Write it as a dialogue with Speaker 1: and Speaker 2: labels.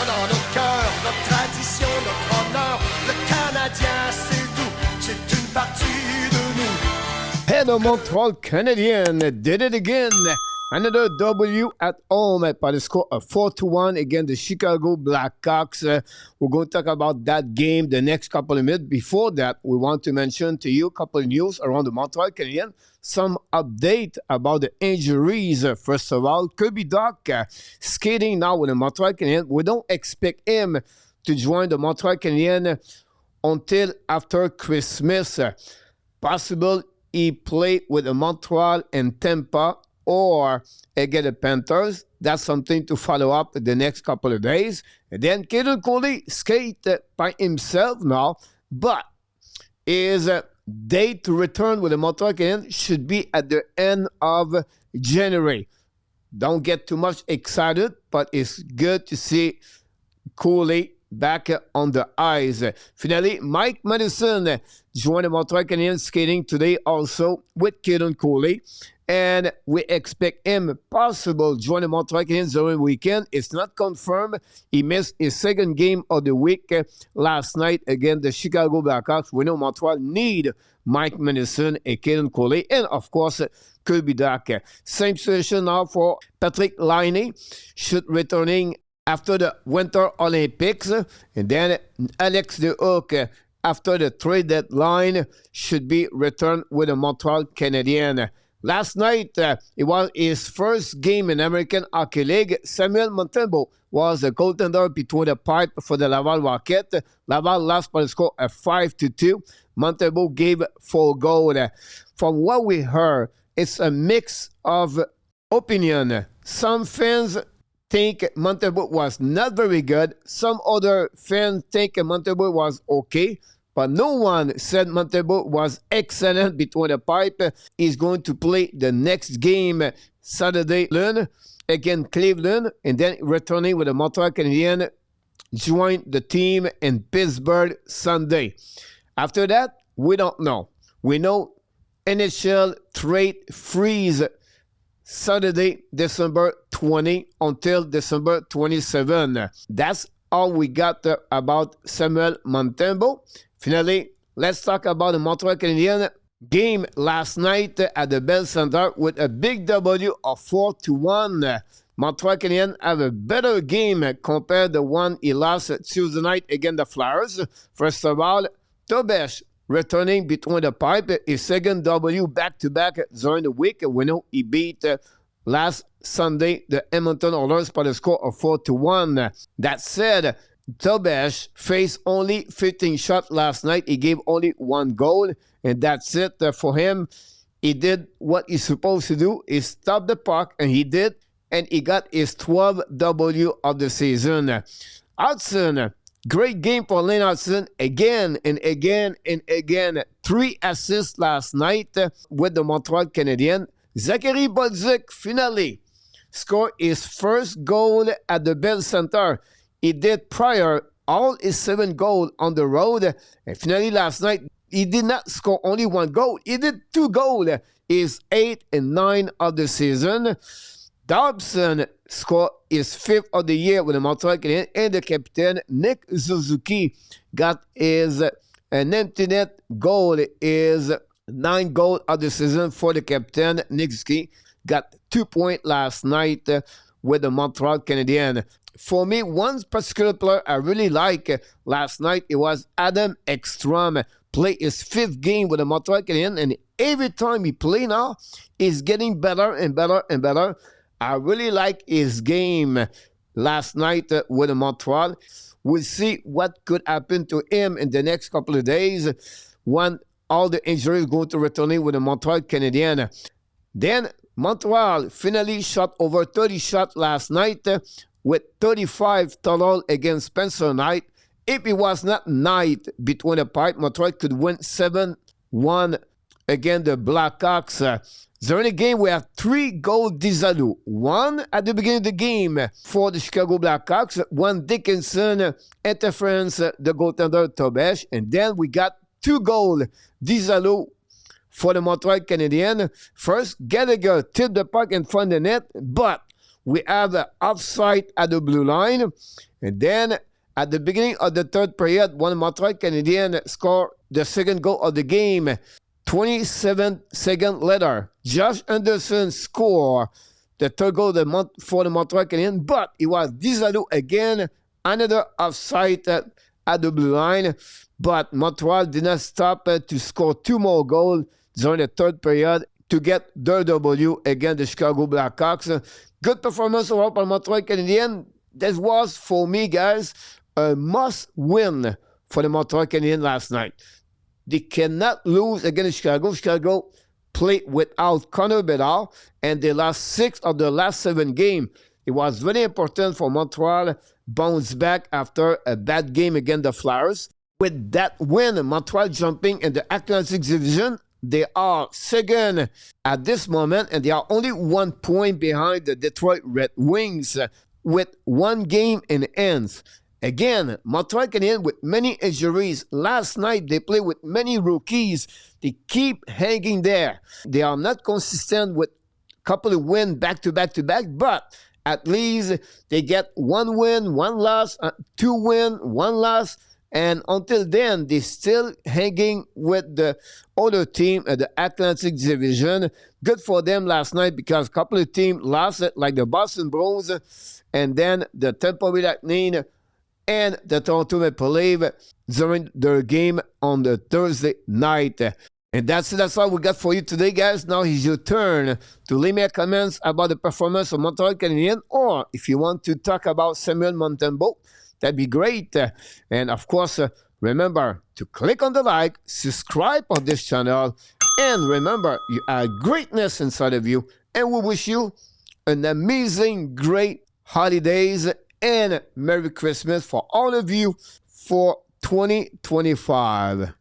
Speaker 1: Dans nos cœurs, notre tradition, notre honneur, le Canadien, c'est tout, c'est une partie de nous.
Speaker 2: And the Montreal Canadiens did it again. Another W at home by the score of 4-1 against the Chicago Blackhawks. We're going to talk about that game the next couple of minutes. Before that, we want to mention to you a couple of news around the Montreal Canadiens. Some update about the injuries. First of all, Bedard skating now with the Montreal Canadiens. We don't expect him to join the Montreal Canadiens until after Christmas. Possible he play with the Montreal and Tampa or against the Panthers. That's something to follow up the next couple of days. And then Kaden Coley skate by himself now, but his date to return with the Montreal Canadiens should be at the end of January. Don't get too much excited, but it's good to see Coley back on the ice. Finally, Mike Madison joined the Montreal Canadiens skating today also with Kaden Coley. And we expect him possible join the Montreal Canadiens during the weekend. It's not confirmed. He missed his second game of the week last night against the Chicago Blackhawks. We know Montreal need Mike Madison and Kaden Coley, and of course, Bedard. Same situation now for Patrick Laine, should returning after the Winter Olympics. And then Alex Duhoc, after the trade deadline, should be returned with the Montreal Canadiens. Last night, it was his first game in American Hockey League. Samuel Montembeault was the goaltender between the pipe for the Laval Rocket. Laval lost by the score of 5-2. Montembeault gave 4 goals. From what we heard, it's a mix of opinion. Some fans think Montembeault was not very good. Some other fans think Montembeault was okay. But no one said Montembeault was excellent between the pipe. He's going to play the next game Saturday against Cleveland, and then returning with the Montreal Canadiens, join the team in Pittsburgh Sunday. After that, we don't know. We know NHL trade freeze Saturday, December 20 until December 27. That's all we got about Samuel Montembeault. Finally, let's talk about the Montreal Canadiens game last night at the Bell Center with a big W of 4-1. Montreal Canadiens have a better game compared to the one he lost Tuesday night against the Flyers. First of all, Tobesh returning between the pipe, his second W back-to-back during the week. We know he beat last Sunday the Edmonton Oilers by the score of 4-1. That said, Tobesh faced only 15 shots last night. He gave only 1 goal, and that's it for him. He did what he's supposed to do. He stopped the puck, and he did, and he got his 12th W of the season. Hudson, great game for Lane Hudson, again and again and again. 3 assists last night with the Montreal Canadiens. Zachary Bolduc finally scored his first goal at the Bell Center. He did prior all his 7 goals on the road. And finally last night, he did not score only 1 goal. He did 2 goals. His 8th and 9th of the season. Dobson scored his 5th of the year with the Montreal Canadiens. And the captain, Nick Suzuki, got his an empty net goal. His 9th goal of the season for the captain, Nick Suzuki. Got 2 points last night with the Montreal Canadiens. For me, one particular player I really like last night, it was Adam Ekstrom. Play his 5th game with the Montreal Canadiens, and every time he play now, he's getting better and better and better. I really like his game last night with the Montreal. We'll see what could happen to him in the next couple of days when all the injuries go to returning with the Montreal Canadiens. Then Montreal finally shot over 30 shots last night with 35 total against Spencer Knight. If it was not Knight between the pipe, Montreal could win 7-1 against the Blackhawks. During the game, we have 3 goals disallowed. 1 at the beginning of the game for the Chicago Blackhawks. 1 Dickinson interference, the goaltender Tobesh. And then we got 2 goals disallowed for the Montreal Canadiens. First, Gallagher tipped the puck in front of the net, but we have an offside at the blue line. And then at the beginning of the third period, one Montreal Canadiens scored the second goal of the game. 27 seconds later, Josh Anderson scored the third goal for the Montreal Canadiens, but it was Diallo again, another offside at the blue line. But Montreal did not stop to score 2 more goals during the third period to get their W against the Chicago Blackhawks. Good performance overall by Montreal Canadiens. This was, for me, guys, a must-win for the Montreal Canadiens last night. They cannot lose against Chicago. Chicago played without Connor Bedard, and they lost 6 of the last 7 games. It was very important for Montreal bounce back after a bad game against the Flyers. With that win, Montreal jumping in the Atlantic Division. They are second at this moment, and they are only 1 point behind the Detroit Red Wings with 1 game in hands. Again, Montreal Canadiens with many injuries. Last night, they played with many rookies. They keep hanging there. They are not consistent with a couple of wins back-to-back, but at least they get 1 win, 1 loss, 2 win, 1 loss. And until then, they're still hanging with the other team at the Atlantic Division. Good for them last night because a couple of teams lost it, like the Boston Bruins and then the Tampa Bay Lightning and the Toronto Maple Leafs during their game on the Thursday night. And that's all we got for you today, guys. Now it's your turn to leave me comments about the performance of Montreal Canadiens, or if you want to talk about Samuel Montembeault, that'd be great. And of course, remember to click on the like, subscribe on this channel, and remember, you have greatness inside of you. And we wish you an amazing, great holidays and Merry Christmas for all of you for 2025.